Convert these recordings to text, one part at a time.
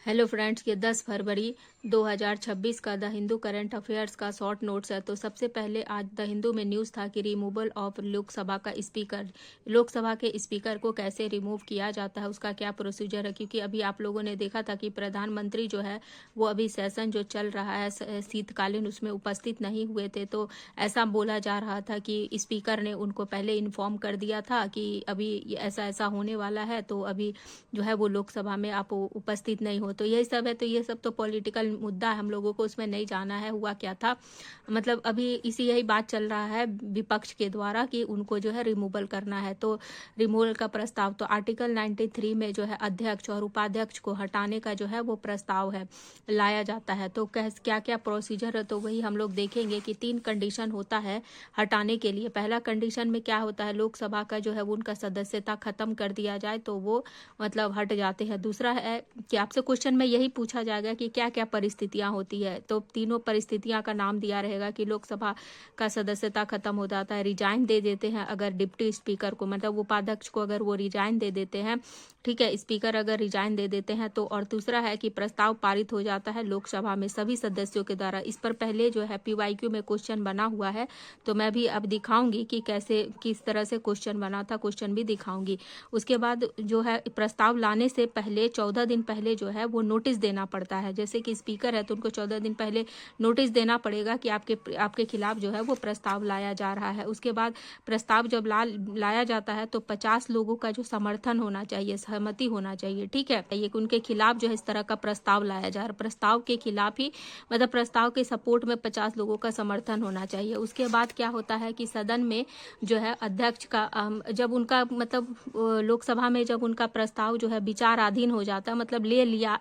Hello friends, ये 10 फरवरी 2026 का the Hindu current affairs का शॉर्ट नोट्स है। तो सबसे पहले आज द हिंदू में न्यूज़ था कि रिमूवल ऑफ लोकसभा का स्पीकर, लोकसभा के स्पीकर को कैसे रिमूव किया जाता है, उसका क्या प्रोसीजर है। क्योंकि अभी आप लोगों ने देखा था कि प्रधानमंत्री जो है वो अभी सेशन जो चल रहा है शीतकालीन, उसमें उपस्थित नहीं हुए थे। तो ऐसा बोला जा रहा था कि स्पीकर ने उनको पहले इन्फॉर्म कर दिया था कि अभी ऐसा ऐसा होने वाला है, तो अभी जो है वो लोकसभा में आप उपस्थित नहीं हो। तो यही सब है। तो ये सब तो पॉलिटिकल मुद्दा है, हम लोगों को उसमें नहीं जाना है हुआ क्या था। मतलब अभी यही बात चल रहा है विपक्ष के द्वारा कि उनको जो है रिमूवल करना है। तो रिमूवल का प्रस्ताव तो आर्टिकल 93 में जो है अध्यक्ष और उपाध्यक्ष को हटाने का जो है वो प्रस्ताव है लाया जाता है। तो क्या क्या प्रोसीजर है, तो वही हम लोग देखेंगे कि 3 कंडीशन होता है हटाने के लिए। पहला कंडीशन में क्या होता है, लोकसभा का जो है वो उनका सदस्यता खत्म कर दिया जाए तो वो मतलब हट जाते हैं। दूसरा है कि आपसे क्वेश्चन में यही पूछा जाएगा कि क्या क्या परिस्थितियां होती है। तो तीनों परिस्थितियां का नाम दिया रहेगा कि लोकसभा का सदस्यता खत्म हो जाता है, रिजाइन दे देते हैं अगर डिप्टी स्पीकर को, मतलब उपाध्यक्ष को अगर वो रिजाइन दे देते हैं, ठीक है, स्पीकर अगर रिजाइन दे देते हैं तो। और दूसरा है कि प्रस्ताव पारित हो जाता है लोकसभा में सभी सदस्यों के द्वारा। इस पर पहले जो है PYQ में क्वेश्चन बना हुआ है, तो मैं भी अब दिखाऊंगी कि कैसे किस तरह से क्वेश्चन बना था, क्वेश्चन भी दिखाऊंगी। उसके बाद जो है प्रस्ताव लाने से पहले 14 दिन पहले जो है वो नोटिस देना पड़ता है। जैसे कि स्पीकर है तो उनको 14 दिन पहले नोटिस देना पड़ेगा कि आपके खिलाफ जो है वो प्रस्ताव लाया जा रहा है। उसके बाद प्रस्ताव जब लाया जाता है तो 50 लोगों का जो समर्थन होना चाहिए, सहमति होना चाहिए, ठीक है। ये उनके खिलाफ जो है इस तरह का प्रस्ताव लाया जा रहा है, प्रस्ताव के खिलाफ ही, मतलब प्रस्ताव के सपोर्ट में 50 लोगों का समर्थन होना चाहिए। उसके बाद क्या होता है कि सदन में जो है अध्यक्ष का जब उनका मतलब लोकसभा में जब उनका प्रस्ताव जो है विचाराधीन हो जाता है, मतलब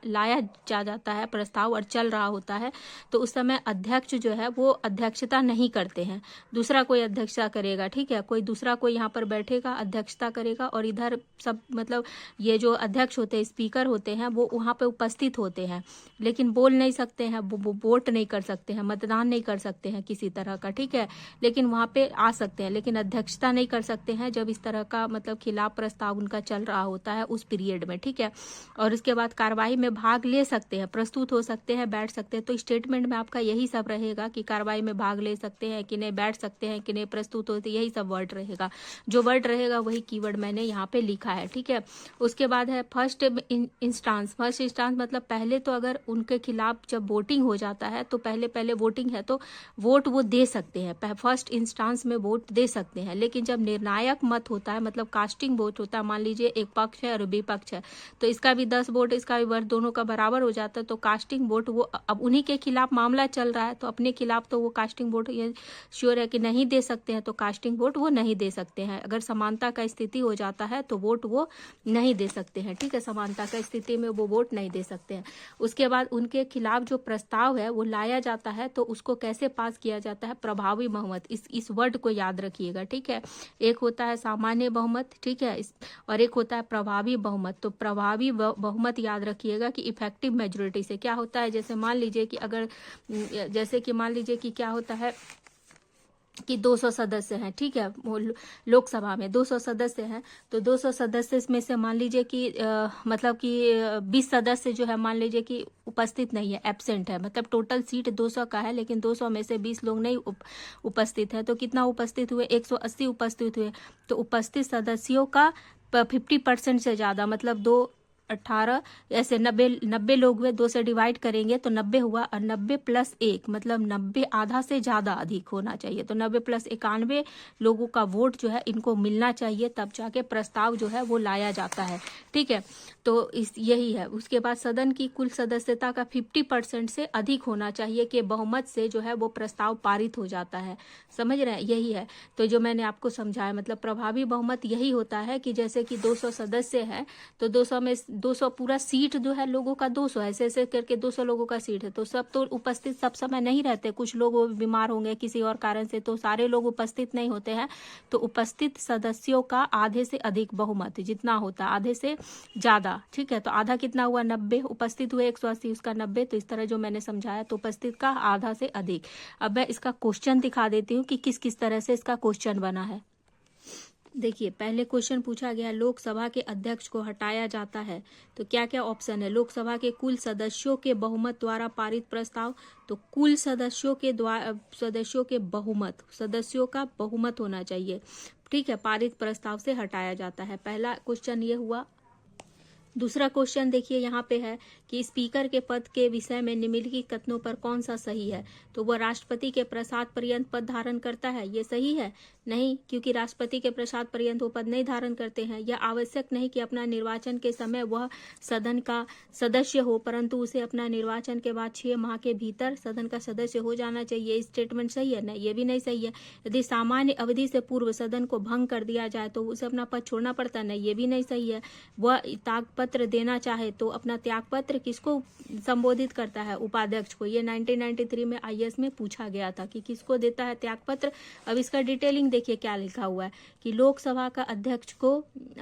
लाया जाता है प्रस्ताव और चल रहा होता है, तो उस समय अध्यक्ष जो है वो अध्यक्षता नहीं करते हैं, दूसरा कोई अध्यक्षता करेगा, ठीक है। कोई यहाँ पर बैठेगा, अध्यक्षता करेगा, और इधर सब मतलब ये जो अध्यक्ष होते हैं, स्पीकर होते हैं, वो वहाँ पे उपस्थित होते हैं, लेकिन बोल नहीं सकते हैं, वोट नहीं कर सकते हैं, मतदान नहीं कर सकते हैं किसी तरह का, ठीक है, लेकिन वहाँ पे आ सकते हैं, लेकिन अध्यक्षता नहीं कर सकते हैं जब इस तरह का मतलब खिलाफ प्रस्ताव उनका चल रहा होता है उस पीरियड में, ठीक है। और उसके बाद कार्यवाही में भाग ले सकते हैं, प्रस्तुत हो सकते हैं, बैठ सकते हैं। तो स्टेटमेंट में आपका यही सब रहेगा कि कार्यवाही में भाग ले सकते हैं कि नहीं, बैठ सकते हैं कि नहीं, प्रस्तुत होते, यही सब वर्ड रहेगा। जो वर्ड रहेगा वही कीवर्ड मैंने यहाँ पे लिखा है, ठीक है। उसके बाद है फर्स्ट इंस्टांस। फर्स्ट इंस्टांस मतलब पहले तो अगर उनके खिलाफ जब वोटिंग हो जाता है तो पहले वोटिंग है तो वोट वो दे सकते हैं, फर्स्ट इंस्टांस में वोट दे सकते हैं। लेकिन जब निर्णायक मत होता है, मतलब कास्टिंग वोट होता है, मान लीजिए एक पक्ष है और विपक्ष है, तो इसका भी 10 वोट, इसका भी वोट, दोनों का बराबर हो जाता है, तो कास्टिंग वोट वो अब उन्हीं के खिलाफ मामला चल रहा है, तो अपने खिलाफ तो वो कास्टिंग वोट ये श्योर है कि नहीं दे सकते हैं, तो कास्टिंग वोट वो नहीं दे सकते हैं। अगर समानता का स्थिति हो जाता है तो वोट वो नहीं दे सकते हैं, ठीक है, समानता का स्थिति में वो वोट नहीं दे सकते हैं। उसके बाद उनके खिलाफ जो प्रस्ताव है वो लाया जाता है, तो उसको कैसे पास किया जाता है, प्रभावी बहुमत, इस वर्ड को याद रखिएगा, ठीक है। एक होता है सामान्य बहुमत, ठीक है, और एक होता है प्रभावी बहुमत। तो प्रभावी बहुमत याद रखिएगा कि इफेक्टिव मेजोरिटी से क्या होता है, जैसे मान लीजिए कि क्या होता है कि 200 सदस्य हैं, ठीक है, लोकसभा में 200 सदस्य हैं, तो 200 सदस्य में से मान लीजिए कि मतलब कि 20 सदस्य जो है मान लीजिए कि उपस्थित नहीं है, एब्सेंट है, मतलब टोटल सीट 200 का है, लेकिन 200 में से 20 लोग नहीं उपस्थित है, तो कितना उपस्थित हुए, 180 उपस्थित हुए। तो उपस्थित सदस्यों का 50% से ज़्यादा, मतलब 18 ऐसे 90 लोग हुए, 2 से डिवाइड करेंगे तो 90 हुआ, और 90 + 1 मतलब 90, आधा से ज़्यादा अधिक होना चाहिए। तो 90 + 91 लोगों का वोट जो है इनको मिलना चाहिए, तब जाके प्रस्ताव जो है वो लाया जाता है, ठीक है। तो यही है। उसके बाद सदन की कुल सदस्यता का 50% से अधिक होना चाहिए कि बहुमत से जो है वो प्रस्ताव पारित हो जाता है, समझ रहे हैं, यही है। तो जो मैंने आपको समझाया, मतलब प्रभावी बहुमत यही होता है कि जैसे कि 200 सदस्य है, तो 200 में 200 पूरा सीट जो है लोगों का 200 ऐसे ऐसे करके 200 लोगों का सीट है, तो सब तो उपस्थित सब समय नहीं रहते, कुछ लोग बीमार होंगे किसी और कारण से, तो सारे लोग उपस्थित नहीं होते हैं। तो उपस्थित सदस्यों का आधे से अधिक बहुमत जितना होता है, आधे से ज़्यादा, ठीक है। तो आधा कितना हुआ, 90, उपस्थित हुए 180, उसका 90, तो इस तरह जो मैंने समझाया, तो उपस्थित का आधा से अधिक। अब मैं इसका क्वेश्चन दिखा देती हूँ कि किस किस तरह से इसका क्वेश्चन बना है। देखिए पहले क्वेश्चन पूछा गया लोकसभा के अध्यक्ष को हटाया जाता है तो क्या क्या ऑप्शन है। लोकसभा के कुल सदस्यों के बहुमत द्वारा पारित प्रस्ताव, तो कुल सदस्यों के बहुमत, सदस्यों का बहुमत होना चाहिए, ठीक है, पारित प्रस्ताव से हटाया जाता है। पहला क्वेश्चन ये हुआ। दूसरा क्वेश्चन देखिए यहाँ पे है कि स्पीकर के पद के विषय में निम्नलिखित कथनों पर कौन सा सही है। तो वह राष्ट्रपति के प्रसाद पर्यंत पद धारण करता है, ये सही है? नहीं, क्योंकि राष्ट्रपति के प्रसाद पर्यंत वो पद नहीं धारण करते हैं। यह आवश्यक नहीं कि अपना निर्वाचन के समय वह सदन का सदस्य हो, परंतु उसे अपना निर्वाचन के बाद 6 माह के भीतर सदन का सदस्य हो जाना चाहिए। स्टेटमेंट सही है? नहीं, ये भी नहीं सही है। यदि सामान्य अवधि से पूर्व सदन को भंग कर दिया जाए तो उसे अपना पद छोड़ना पड़ता है, नहीं, ये भी नहीं सही है। वह त्यागपत्र देना चाहे तो अपना त्यागपत्र किसको संबोधित करता है? उपाध्यक्ष को। ये 1993 में IAS में पूछा गया था कि किसको देता है त्यागपत्र। अब इसका डिटेलिंग देखिए क्या लिखा हुआ है कि लोकसभा का अध्यक्ष को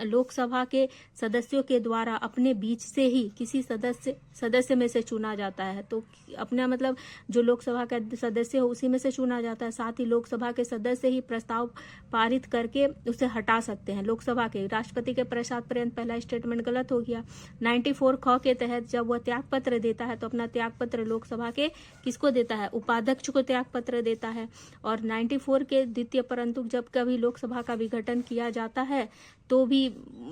लोकसभा के सदस्यों के द्वारा अपने बीच से ही किसी सदस्य में से चुना जाता है। तो अपना मतलब जो लोकसभा का सदस्य हो उसी में से चुना जाता है। साथ ही लोकसभा के सदस्य ही प्रस्ताव पारित करके उसे हटा सकते हैं। लोकसभा के राष्ट्रपति के प्रसाद पर्यंत पहला स्टेटमेंट गलत हो गया। 94 ख के तहत जब वह त्यागपत्र देता है तो अपना त्यागपत्र लोकसभा के किसको देता है? उपाध्यक्ष को त्यागपत्र देता है। और 94 के द्वितीय परंतु जब कभी लोकसभा का विघटन किया जाता है तो भी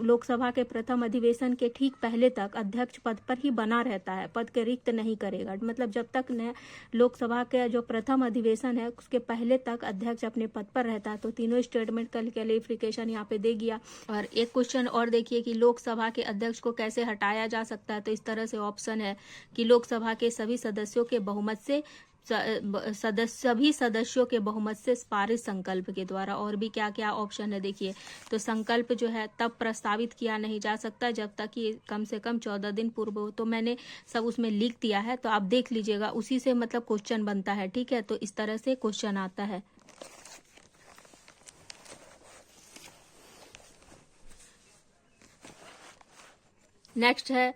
लोकसभा के प्रथम अधिवेशन के ठीक पहले तक अध्यक्ष पद पर ही बना रहता है, पद के रिक्त नहीं करेगा। मतलब जब तक नया लोकसभा के जो प्रथम अधिवेशन है उसके पहले तक अध्यक्ष अपने पद पर रहता है। तो तीनों स्टेटमेंट का क्लैरिफिकेशन यहाँ पे दे दिया। और एक क्वेश्चन और देखिए कि लोकसभा के अध्यक्ष को कैसे हटाया जा सकता है। तो इस तरह से ऑप्शन है कि लोकसभा के सभी सदस्यों के बहुमत से सभी सदस्यों के बहुमत से पारित संकल्प के द्वारा। और भी क्या क्या ऑप्शन है देखिए। तो संकल्प जो है तब प्रस्तावित किया नहीं जा सकता जब तक कि कम से कम 14 दिन पूर्व हो। तो मैंने सब उसमें लिख दिया है, तो आप देख लीजिएगा, उसी से मतलब क्वेश्चन बनता है, ठीक है। तो इस तरह से क्वेश्चन आता है। नेक्स्ट है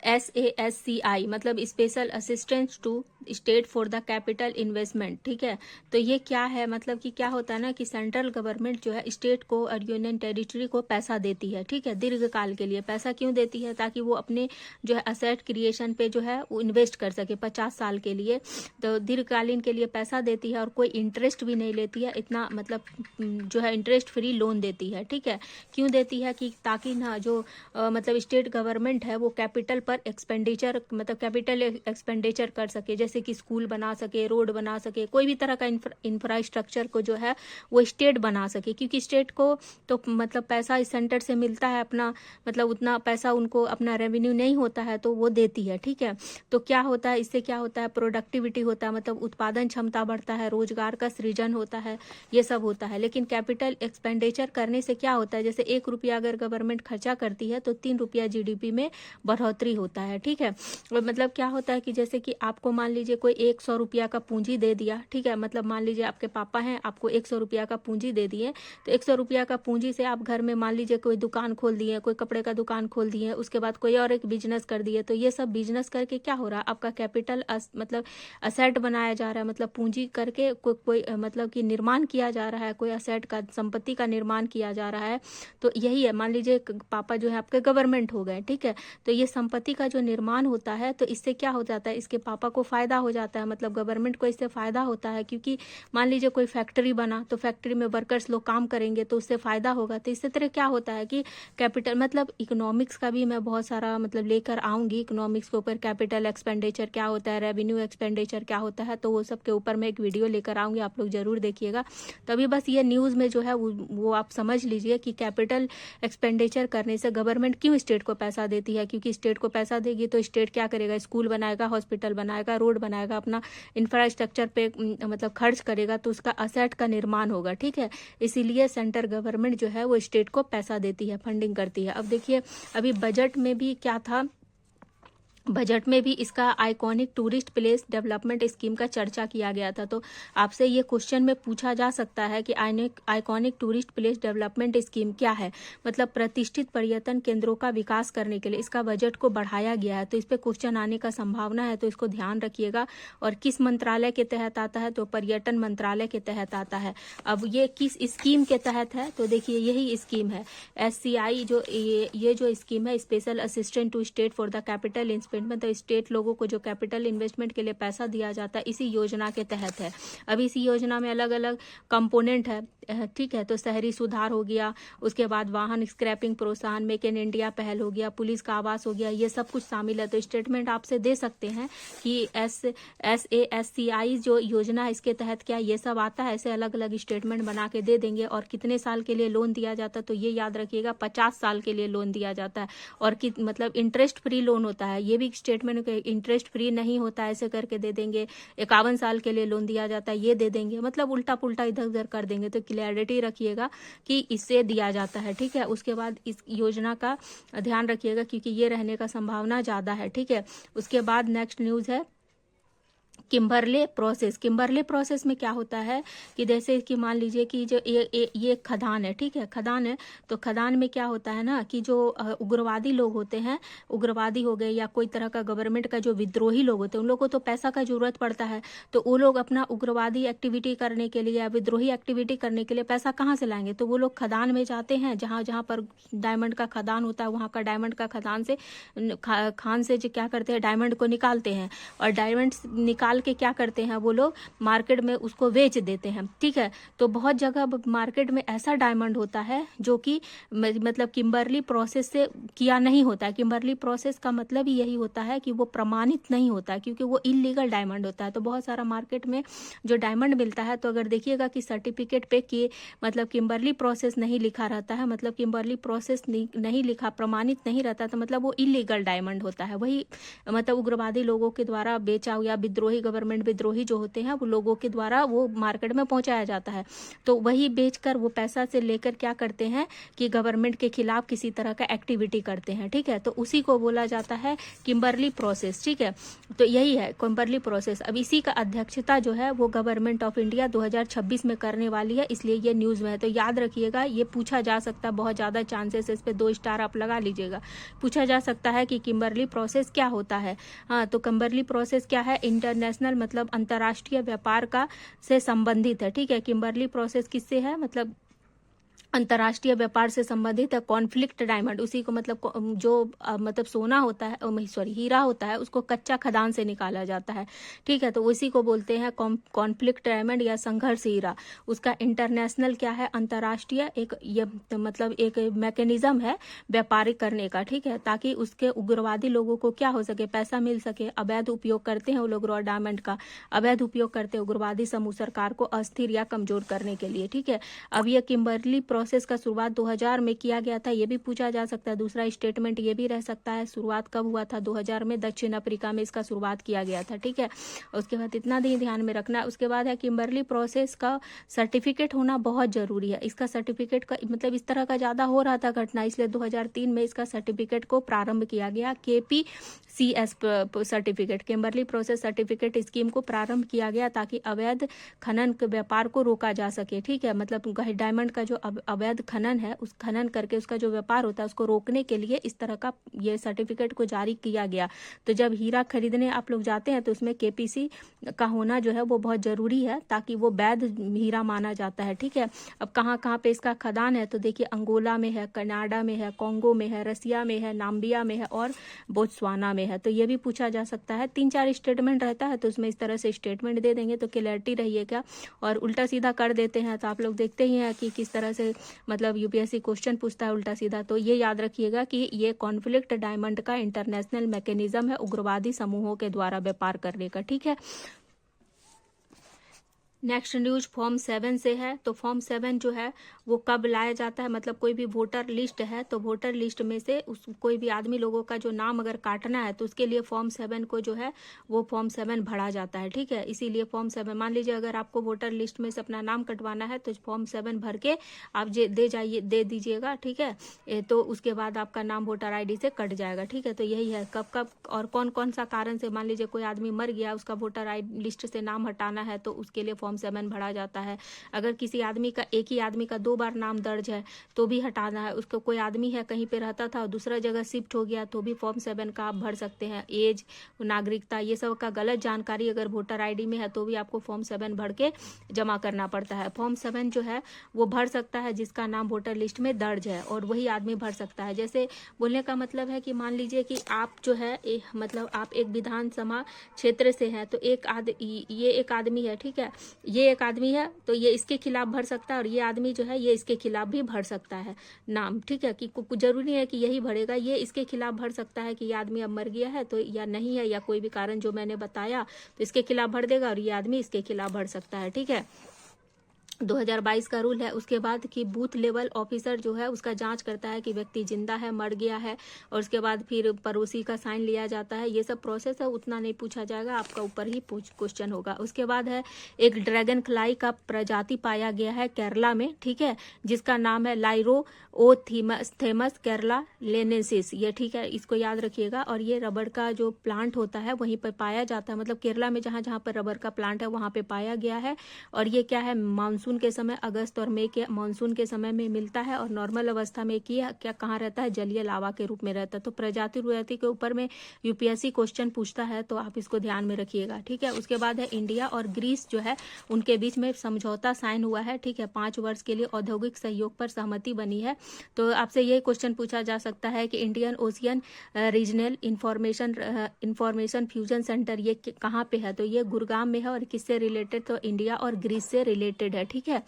SASCI, मतलब special assistance to state for the capital investment, ठीक है। तो ये क्या है, मतलब कि क्या होता है ना कि सेंट्रल गवर्नमेंट जो है स्टेट को और यूनियन टेरिटरी को पैसा देती है, ठीक है, दीर्घकाल के लिए। पैसा क्यों देती है? ताकि वो अपने जो है असेट क्रिएशन पे जो है वो इन्वेस्ट कर सके 50 साल के लिए। तो दीर्घकालीन के लिए पैसा देती है और कोई इंटरेस्ट भी नहीं लेती है, इतना मतलब जो है इंटरेस्ट फ्री लोन देती है, ठीक है। क्यों देती है? कि ताकि ना जो मतलब स्टेट गवर्नमेंट है वो कैपिटल पर एक्सपेंडिचर, मतलब कैपिटल एक्सपेंडिचर कर सके, जैसे कि स्कूल बना सके, रोड बना सके, कोई भी तरह का इंफ्रास्ट्रक्चर को जो है वो स्टेट बना सके। क्योंकि स्टेट को तो मतलब पैसा इस सेंटर से मिलता है, अपना मतलब उतना पैसा उनको अपना रेवेन्यू नहीं होता है तो वो देती है, ठीक है। तो क्या होता है इससे? क्या होता है? प्रोडक्टिविटी होता है, मतलब उत्पादन क्षमता बढ़ता है, रोजगार का सृजन होता है, ये सब होता है। लेकिन कैपिटल एक्सपेंडिचर करने से क्या होता है? जैसे 1 रुपया अगर गवर्नमेंट खर्चा करती है तो 3 रुपया GDP में बढ़ोतरी होता है, ठीक है। और मतलब क्या होता है कि जैसे कि आपको मान लीजिए कोई 100 रुपया का पूंजी दे दिया, ठीक है, मतलब मान लीजिए आपके पापा हैं, आपको 100 रुपया का पूंजी दे दिए, तो 100 रुपया का पूंजी से आप घर में मान लीजिए कोई दुकान खोल दिए, कोई कपड़े का दुकान खोल दिए, उसके बाद कोई और एक बिजनेस कर दिए। तो ये सब बिजनेस करके क्या हो रहा है? आपका कैपिटल मतलब असेट बनाया जा रहा है, मतलब पूंजी करके कोई मतलब कि निर्माण किया जा रहा है, कोई असेट का, संपत्ति का निर्माण किया जा रहा है। तो यही है, मान लीजिए पापा जो है आपके गवर्नमेंट हो गए, ठीक है। तो ये संपत्ति का जो निर्माण होता है तो इससे क्या हो जाता है? इसके पापा को फायदा हो जाता है, मतलब गवर्नमेंट को इससे फायदा होता है। क्योंकि मान लीजिए कोई फैक्ट्री बना तो फैक्ट्री में वर्कर्स लोग काम करेंगे तो उससे फायदा होगा। तो इसी तरह क्या होता है कि कैपिटल, मतलब इकोनॉमिक्स का भी मैं बहुत सारा मतलब लेकर आऊंगी, इकोनॉमिक्स के ऊपर कैपिटल एक्सपेंडिचर क्या होता है, रेवेन्यू एक्सपेंडिचर क्या होता है, तो वो सब के ऊपर मैं एक वीडियो लेकर आऊंगी, आप लोग जरूर देखिएगा। तो अभी बस ये न्यूज में जो है वो आप समझ लीजिए कि कैपिटल एक्सपेंडिचर करने से गवर्नमेंट क्यों स्टेट को पैसा देती है। क्योंकि स्टेट को पैसा देगी तो स्टेट क्या करेगा? स्कूल बनाएगा, हॉस्पिटल बनाएगा, रोड बनाएगा, अपना इंफ्रास्ट्रक्चर पे मतलब खर्च करेगा, तो उसका असेट का निर्माण होगा, ठीक है। इसीलिए सेंट्रल गवर्नमेंट जो है वो स्टेट को पैसा देती है, फंडिंग करती है। अब देखिए अभी बजट में भी क्या था, बजट में भी इसका iconic tourist place development scheme का चर्चा किया गया था। तो आपसे ये क्वेश्चन में पूछा जा सकता है कि iconic tourist place development scheme क्या है। मतलब प्रतिष्ठित पर्यटन केंद्रों का विकास करने के लिए इसका बजट को बढ़ाया गया है। तो इस पर क्वेश्चन आने का संभावना है, तो इसको ध्यान रखिएगा। और किस मंत्रालय के तहत आता है, तो पर्यटन मंत्रालय के तहत आता है। अब ये किस स्कीम के तहत है, तो देखिए यही स्कीम है SCI, जो ये जो स्कीम है, special assistant to state for the capital investment, तो स्टेट लोगों को जो कैपिटल इन्वेस्टमेंट के लिए पैसा दिया जाता है इसी योजना के तहत है। अब इसी योजना में अलग अलग कंपोनेंट है, ठीक है। तो शहरी सुधार हो गया, उसके बाद वाहन स्क्रैपिंग प्रोत्साहन, मेक इन इंडिया पहल हो गया, पुलिस का आवास हो गया, ये सब कुछ शामिल है। तो स्टेटमेंट आपसे दे सकते हैं कि SASCI जो योजना है इसके तहत क्या ये सब आता है। ऐसे अलग अलग स्टेटमेंट बना के दे देंगे। और कितने साल के लिए लोन दिया जाता है, तो ये याद रखिएगा 50 साल के लिए लोन दिया जाता है। और मतलब इंटरेस्ट फ्री लोन होता है, ये भी स्टेटमेंट इंटरेस्ट फ्री नहीं होता है, ऐसे करके दे देंगे। 51 साल के लिए लोन दिया जाता है, ये दे देंगे। मतलब उल्टा पुल्टा इधर उधर कर देंगे। तो क्लैरिटी रखिएगा कि इससे दिया जाता है, ठीक है। उसके बाद इस योजना का ध्यान रखिएगा क्योंकि ये रहने का संभावना ज्यादा है, ठीक है। उसके बाद नेक्स्ट न्यूज है किम्बरले प्रोसेस। किम्बरले प्रोसेस में क्या होता है कि जैसे कि मान लीजिए कि जो ये खदान है, ठीक है, खदान है। तो खदान में क्या होता है ना कि जो उग्रवादी लोग होते हैं, उग्रवादी हो गए या कोई तरह का गवर्नमेंट का जो विद्रोही लोग होते हैं, उन लोगों को तो पैसा का जरूरत पड़ता है। तो वो लोग अपना उग्रवादी एक्टिविटी करने के लिए या विद्रोही एक्टिविटी करने के लिए पैसा कहाँ से लाएंगे, तो वो लोग खदान में जाते हैं, जहाँ जहाँ पर डायमंड का खदान होता है, वहाँ का डायमंड का खदान से खान से जो क्या करते हैं, डायमंड को निकालते हैं। और डायमंड निकाल के क्या करते हैं वो लोग, मार्केट में उसको बेच देते हैं, ठीक है। तो बहुत जगह मार्केट में ऐसा डायमंड होता है जो कि मतलब किम्बरली प्रोसेस से किया नहीं होता है। किम्बरली प्रोसेस का मतलब ही यही होता है कि वो प्रमाणित नहीं होता है, क्योंकि वो इलीगल डायमंड होता है। तो बहुत सारा मार्केट में जो डायमंड मिलता है, तो अगर देखिएगा कि सर्टिफिकेट पे कि मतलब किम्बरली प्रोसेस नहीं लिखा रहता है, मतलब किम्बरली प्रोसेस नहीं लिखा, प्रमाणित नहीं रहता, तो मतलब वो इलीगल डायमंड होता है। वही मतलब उग्रवादी लोगों के द्वारा बेचा या विद्रोही गवर्नमेंट विद्रोही जो होते हैं वो लोगों के द्वारा वो मार्केट में पहुंचाया जाता है। तो वही बेचकर वो पैसा से लेकर क्या करते हैं कि गवर्नमेंट के खिलाफ किसी तरह का एक्टिविटी करते हैं, ठीक है। तो उसी को बोला जाता है किम्बरली प्रोसेस, ठीक है। तो यही है किम्बरली प्रोसेस। अब इसी का अध्यक्षता जो है वो गवर्नमेंट ऑफ इंडिया 2026 में करने वाली है, इसलिए ये न्यूज में है। तो याद रखिएगा, ये पूछा जा सकता है, बहुत ज्यादा चांसेस है, इस पे 2 स्टार आप लगा लीजिएगा। पूछा जा सकता है कि किम्बरली प्रोसेस क्या होता है। हाँ, तो किम्बरली प्रोसेस क्या है, इंटरनेशनल मतलब अंतर्राष्ट्रीय व्यापार का से संबंधित है, ठीक है। किम्बरली प्रोसेस किससे है, मतलब अंतर्राष्ट्रीय व्यापार से संबंधित है। कॉन्फ्लिक्ट डायमंड, उसी को मतलब जो मतलब सोना होता है, सॉरी हीरा होता है, उसको कच्चा खदान से निकाला जाता है, ठीक है। तो उसी को बोलते हैं कॉन्फ्लिक्ट डायमंड या संघर्ष हीरा। उसका इंटरनेशनल क्या है, अंतर्राष्ट्रीय एक ये मतलब एक मैकेनिज्म है व्यापारिक करने का, ठीक है, ताकि उसके उग्रवादी लोगों को क्या हो सके, पैसा मिल सके। अवैध उपयोग करते हैं वो लोग रॉ डायमंड का, अवैध उपयोग करते हैं उग्रवादी समूह सरकार को अस्थिर या कमजोर करने के लिए, ठीक है। अब ये किम्बरली प्रोसेस का शुरुआत 2000 में किया गया था, ये भी पूछा जा सकता है। दूसरा स्टेटमेंट ये भी रह सकता है, शुरुआत कब हुआ था, 2000 में दक्षिण अफ्रीका में इसका शुरुआत किया गया था, ठीक है। उसके बाद इतना ध्यान में रखना। उसके बाद है किम्बरली प्रोसेस का सर्टिफिकेट होना बहुत जरूरी है। इसका सर्टिफिकेट का मतलब इस तरह का ज्यादा हो रहा था घटना, इसलिए 2003 में इसका सर्टिफिकेट को प्रारंभ किया गया। KPCS certificate, Kimberley process certificate scheme को प्रारंभ किया गया ताकि अवैध खनन के व्यापार को रोका जा सके, ठीक है। मतलब डायमंड का जो अवैध खनन है, उस खनन करके उसका जो व्यापार होता है उसको रोकने के लिए इस तरह का ये सर्टिफिकेट को जारी किया गया। तो जब हीरा खरीदने आप लोग जाते हैं तो उसमें KPC का होना जो है वो बहुत जरूरी है, ताकि वो वैध हीरा माना जाता है, ठीक है। अब कहाँ कहाँ पे इसका खदान है, तो देखिए अंगोला में है, कनाडा में है, कॉन्गो में है, रसिया में है, नाम्बिया में है और बोत्सवाना में है। तो ये भी पूछा जा सकता है। 3-4 स्टेटमेंट रहता है, तो उसमें इस तरह से स्टेटमेंट दे देंगे तो क्लैरिटी रहिएगा। और उल्टा सीधा कर देते हैं तो आप लोग देखते ही हैं कि किस तरह से मतलब UPSC क्वेश्चन पूछता है उल्टा सीधा। तो ये याद रखिएगा कि ये कॉन्फ्लिक्ट डायमंड का इंटरनेशनल मैकेनिज्म है उग्रवादी समूहों के द्वारा व्यापार करने का, ठीक है। नेक्स्ट न्यूज फॉर्म 7 से है। तो फॉर्म 7 जो है वो कब लाया जाता है, मतलब कोई भी वोटर लिस्ट है तो वोटर लिस्ट में से उस कोई भी आदमी लोगों का जो नाम अगर काटना है तो उसके लिए फॉर्म 7 को जो है वो फॉर्म 7 भरा जाता है। ठीक है, इसीलिए फॉर्म 7, मान लीजिए अगर आपको वोटर लिस्ट में से अपना नाम कटवाना है तो फॉर्म 7 भर के आप दे दीजिएगा। ठीक है, तो उसके बाद आपका नाम वोटर ID से कट जाएगा। ठीक है, तो यही है कब कब और कौन कौन सा कारण से, मान लीजिए कोई आदमी मर गया, उसका वोटर ID लिस्ट से नाम हटाना है तो उसके लिए फॉर्म 7 भरा जाता है। अगर किसी आदमी का, एक ही आदमी का 2 बार नाम दर्ज है तो भी हटाना है, उसको कोई आदमी है कहीं पे रहता था और दूसरा जगह शिफ्ट हो गया तो भी फॉर्म 7 का आप भर सकते हैं। एज, नागरिकता, ये सब का गलत जानकारी अगर वोटर ID में है तो भी आपको फॉर्म 7 भर के जमा करना पड़ता है। फॉर्म 7 जो है वो भर सकता है जिसका नाम वोटर लिस्ट में दर्ज है और वही आदमी भर सकता है। जैसे बोलने का मतलब है कि मान लीजिए कि आप जो है मतलब आप एक विधानसभा क्षेत्र से हैं तो ये एक आदमी है। ठीक है, ये एक आदमी है तो ये इसके खिलाफ भर सकता है और ये आदमी जो है ये इसके खिलाफ भी भर सकता है नाम। ठीक है, कि जरूरी है कि यही भरेगा, ये इसके खिलाफ भर सकता है कि ये आदमी अब मर गया है तो या नहीं है, या कोई भी कारण जो मैंने बताया तो इसके खिलाफ भर देगा और ये आदमी इसके खिलाफ भर सकता है। ठीक है, 2022 का रूल है। उसके बाद कि बूथ लेवल ऑफिसर जो है उसका जांच करता है कि व्यक्ति जिंदा है, मर गया है, और उसके बाद फिर पड़ोसी का साइन लिया जाता है। ये सब प्रोसेस है, उतना नहीं पूछा जाएगा, आपका ऊपर ही क्वेश्चन होगा। उसके बाद है एक ड्रैगन फ्लाई का प्रजाति पाया गया है केरला में। ठीक है, जिसका नाम है लाइरोओथेमस केरला लेनेसिस, ये ठीक है, इसको याद रखिएगा। और ये रबड़ का जो प्लांट होता है वहीं पर पाया जाता है, मतलब केरला में जहाँ जहाँ पर रबड़ का प्लांट है वहाँ पे पाया गया है। और ये क्या है, मानसून के समय, अगस्त और मई के मानसून के समय में मिलता है और नॉर्मल अवस्था में क्या कहाँ रहता है, जलीय लावा के रूप में रहता है। तो प्रजाति के ऊपर में UPSC क्वेश्चन पूछता है तो आप इसको ध्यान में रखिएगा। ठीक है, उसके बाद है इंडिया और ग्रीस जो है उनके बीच में समझौता साइन हुआ है। ठीक है, 5 वर्ष के लिए औद्योगिक सहयोग पर सहमति बनी है। तो आपसे ये क्वेश्चन पूछा जा सकता है कि Indian ocean regional information fusion centre ये कहाँ पे है, तो ये गुड़गांव में है और किससे रिलेटेड, तो इंडिया और ग्रीस से रिलेटेड है। ठीक है,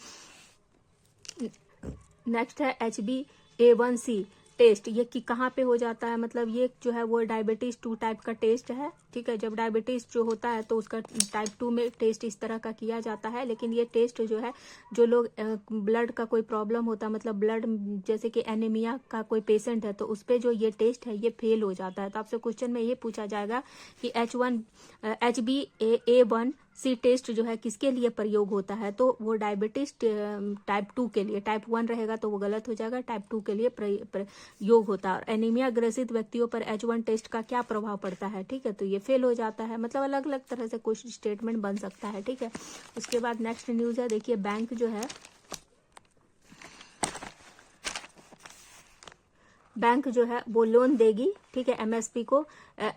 नेक्स्ट है HbA1c टेस्ट, ये कि कहाँ पे हो जाता है, मतलब ये जो है वो डायबिटीज 2 टाइप का टेस्ट है। ठीक है, जब डायबिटीज जो होता है तो उसका टाइप 2 में टेस्ट इस तरह का किया जाता है। लेकिन ये टेस्ट जो है, जो लोग ब्लड का कोई प्रॉब्लम होता है, मतलब ब्लड जैसे कि एनीमिया का कोई पेशेंट है तो उस पर जो ये टेस्ट है ये फेल हो जाता है। तो आपसे क्वेश्चन में ये पूछा जाएगा कि HbA1c टेस्ट जो है किसके लिए प्रयोग होता है, तो वो डायबिटीज टाइप 2 के लिए। टाइप 1 रहेगा तो वो गलत हो जाएगा, टाइप 2 के लिए प्रयोग होता है। और एनीमिया ग्रसित व्यक्तियों पर H1 टेस्ट का क्या प्रभाव पड़ता है, ठीक है, तो ये फेल हो जाता है। मतलब अलग अलग तरह से कुछ स्टेटमेंट बन सकता है। ठीक है, उसके बाद नेक्स्ट न्यूज है, देखिए बैंक जो है वो लोन देगी। ठीक है,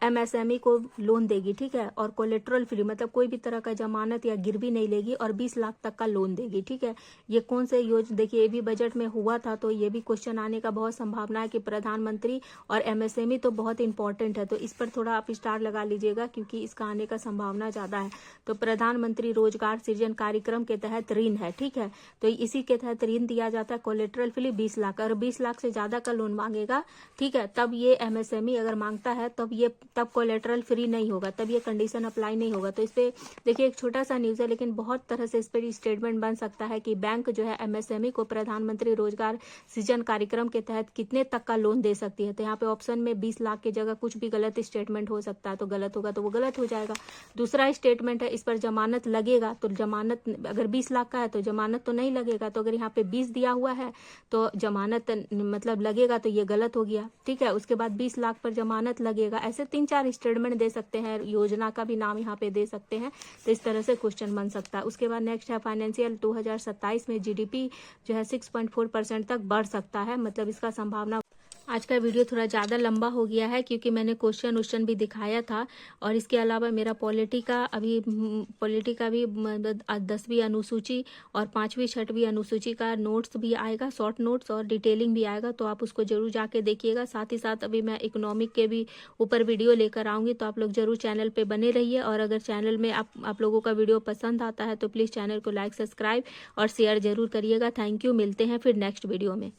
MSME को लोन देगी। ठीक है, और कोलेट्रल फ्री, मतलब कोई भी तरह का जमानत या गिरवी नहीं लेगी और 20 लाख तक का लोन देगी। ठीक है, ये कौन से योजना, देखिए ये भी बजट में हुआ था तो ये भी क्वेश्चन आने का बहुत संभावना है कि प्रधानमंत्री और MSME तो बहुत इंपॉर्टेंट है, तो इस पर थोड़ा आप स्टार लगा लीजिएगा क्योंकि इसका आने का संभावना ज्यादा है। तो प्रधानमंत्री रोजगार सृजन कार्यक्रम के तहत ऋण है। ठीक है, तो इसी के तहत ऋण दिया जाता है, कोलेट्रल फ्री 20 लाख, और 20 लाख से ज्यादा का लोन मांगेगा। ठीक है, तब ये MSME अगर मांगता है तब कोलेटरल फ्री नहीं होगा, तब ये कंडीशन अप्लाई नहीं होगा। तो इस पे देखिए एक छोटा सा न्यूज है लेकिन बहुत तरह से इस पर स्टेटमेंट बन सकता है कि बैंक जो है MSME को प्रधानमंत्री रोजगार सृजन कार्यक्रम के तहत कितने तक का लोन दे सकती है। तो यहाँ पे ऑप्शन में 20 लाख की जगह कुछ भी गलत स्टेटमेंट हो सकता है, तो गलत होगा तो वो गलत हो जाएगा। दूसरा स्टेटमेंट है इस पर जमानत लगेगा, तो जमानत अगर 20 लाख का है तो जमानत तो नहीं लगेगा, तो अगर यहाँ पे 20 दिया हुआ है तो जमानत मतलब लगेगा, तो ये गलत हो गया। ठीक है, उसके बाद 20 लाख पर जमानत लगेगा। ऐसे 3-4 स्टेटमेंट दे सकते हैं, योजना का भी नाम यहाँ पे दे सकते हैं, तो इस तरह से क्वेश्चन बन सकता है। उसके बाद नेक्स्ट है फाइनेंशियल 2027 में GDP जो है 6.4% तक बढ़ सकता है, मतलब इसका संभावना। आज का वीडियो थोड़ा ज़्यादा लंबा हो गया है क्योंकि मैंने क्वेश्चन भी दिखाया था, और इसके अलावा मेरा पॉलिटी का भी 10वीं अनुसूची और 5वीं 6वीं अनुसूची का नोट्स भी आएगा, शॉर्ट नोट्स और डिटेलिंग भी आएगा, तो आप उसको जरूर जाके देखिएगा। साथ ही साथ अभी मैं इकोनॉमिक के भी ऊपर वीडियो लेकर आऊँगी, तो आप लोग जरूर चैनल पर बने रहिए। और अगर चैनल में आप लोगों का वीडियो पसंद आता है तो प्लीज़ चैनल को लाइक, सब्सक्राइब और शेयर जरूर करिएगा। थैंक यू, मिलते हैं फिर नेक्स्ट वीडियो में।